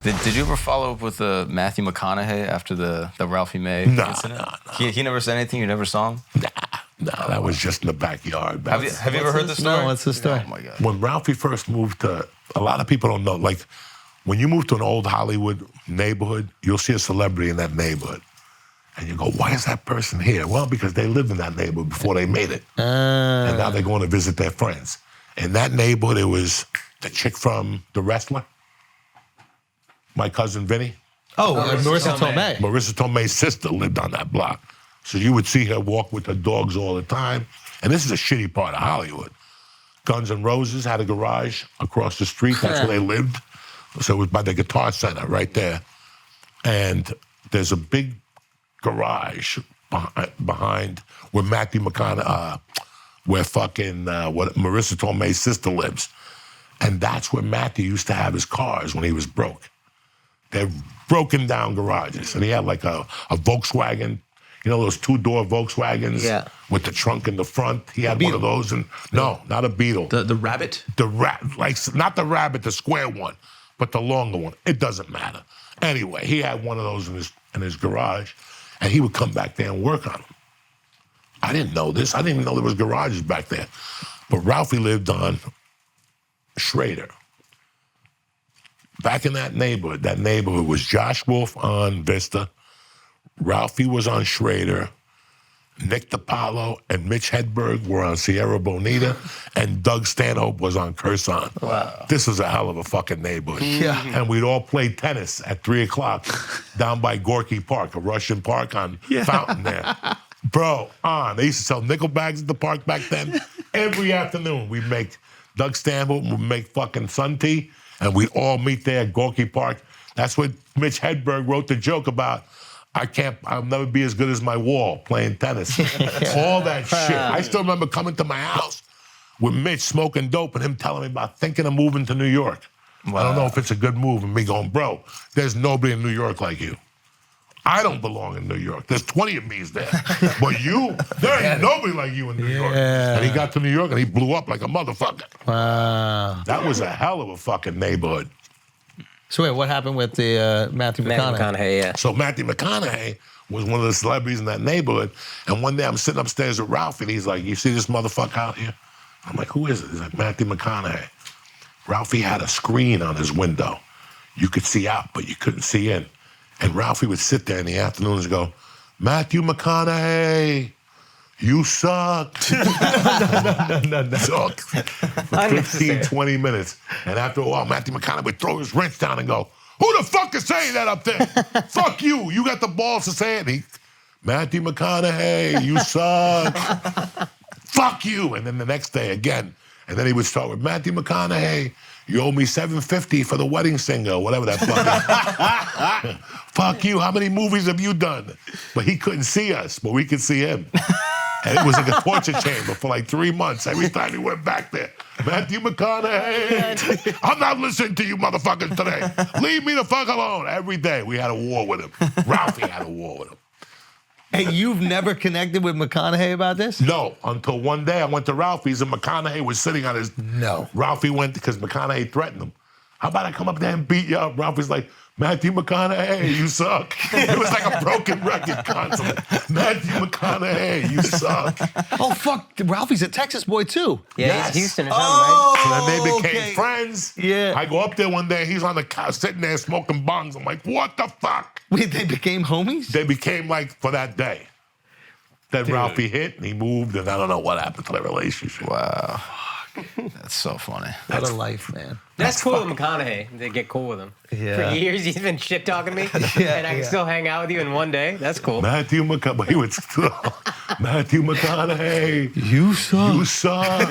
Did you ever follow up with Matthew McConaughey after the Ralphie May incident? Nah. He never said anything? You never saw him? Nah, that was just in the backyard. Have you ever heard the story? No, what's the story? Oh, my God. When Ralphie first moved to, a lot of people don't know, like, when you move to an old Hollywood neighborhood, you'll see a celebrity in that neighborhood. And you go, why is that person here? Well, because they lived in that neighborhood before they made it. And now they're going to visit their friends. In that neighborhood, it was the chick from The Wrestler, my cousin Vinny. Oh, Marissa Tomei. Marissa Tomei's sister lived on that block. So you would see her walk with her dogs all the time. And this is a shitty part of Hollywood. Guns N' Roses had a garage across the street. That's where they lived. So it was by the Guitar Center right there. And there's a big garage behind where Matthew McConaughey, where Marissa Tomei's sister lives. And that's where Matthew used to have his cars when he was broke. They're broken down garages. And he had like a Volkswagen, you know those two-door Volkswagens with the trunk in the front? He had one of those. And no, not a Beetle. The Rabbit? Not the Rabbit, the square one, but the longer one. It doesn't matter. Anyway, he had one of those in his garage, and he would come back there and work on them. I didn't know this. I didn't even know there was garages back there. But Ralphie lived on Schrader. Back in that neighborhood was Josh Wolf on Vista, Ralphie was on Schrader, Nick DiPaolo and Mitch Hedberg were on Sierra Bonita, and Doug Stanhope was on Curson. Wow. This was a hell of a fucking neighborhood. Yeah. And we'd all play tennis at 3 o'clock down by Gorky Park, a Russian park on Fountain there. Bro, they used to sell nickel bags at the park back then. Every afternoon, we'd make Doug Stanhope would make fucking sun tea, and we'd all meet there at Gorky Park. That's what Mitch Hedberg wrote the joke about. I'll never be as good as my wall playing tennis. All that shit. I still remember coming to my house with Mitch smoking dope and him telling me about thinking of moving to New York. Wow. I don't know if it's a good move, and me going, bro, there's nobody in New York like you. I don't belong in New York. There's 20 of me's there. But there ain't nobody like you in New York. And he got to New York and he blew up like a motherfucker. Wow. That was a hell of a fucking neighborhood. So wait, what happened with the Matthew McConaughey? So Matthew McConaughey was one of the celebrities in that neighborhood. And one day I'm sitting upstairs with Ralphie and he's like, you see this motherfucker out here? I'm like, who is it? He's like, Matthew McConaughey. Ralphie had a screen on his window. You could see out, but you couldn't see in. And Ralphie would sit there in the afternoons and go, Matthew McConaughey, you suck. No. Suck. For 15, 20 minutes. And after a while, Matthew McConaughey would throw his wrench down and go, who the fuck is saying that up there? Fuck you. You got the balls to say it. Matthew McConaughey, you suck. Fuck you. And then the next day again. And then he would start with Matthew McConaughey, you owe me $750 for the wedding singer, whatever that fuck is. Fuck you, how many movies have you done? But he couldn't see us, but we could see him. And it was like a torture chamber for like 3 months. Every time he went back there, Matthew McConaughey, I'm not listening to you motherfuckers today. Leave me the fuck alone. Every day we had a war with him. Ralphie had a war with him. And you've never connected with McConaughey about this? No, until one day I went to Ralphie's and McConaughey was sitting on his... No. Ralphie went because McConaughey threatened him. How about I come up there and beat you up? Ralphie's like, Matthew McConaughey, you suck. It was like a broken record constantly. Matthew McConaughey, you suck. Oh, fuck. Ralphie's a Texas boy, too. Yeah, Yes. he's Houston or something, right? So then they became friends. Yeah. I go up there one day, he's on the couch sitting there smoking bongs. I'm like, what the fuck? Wait, they became homies? They became like for that day. Then Dude. Ralphie hit and he moved and I don't know what happened to their relationship. Wow. That's so funny. What a life, man. That's cool with McConaughey. They get cool with him. Yeah. For years, he's been shit talking to me, and I can still hang out with you in one day. That's cool. Matthew McConaughey, he would still, Matthew McConaughey, You suck. you suck.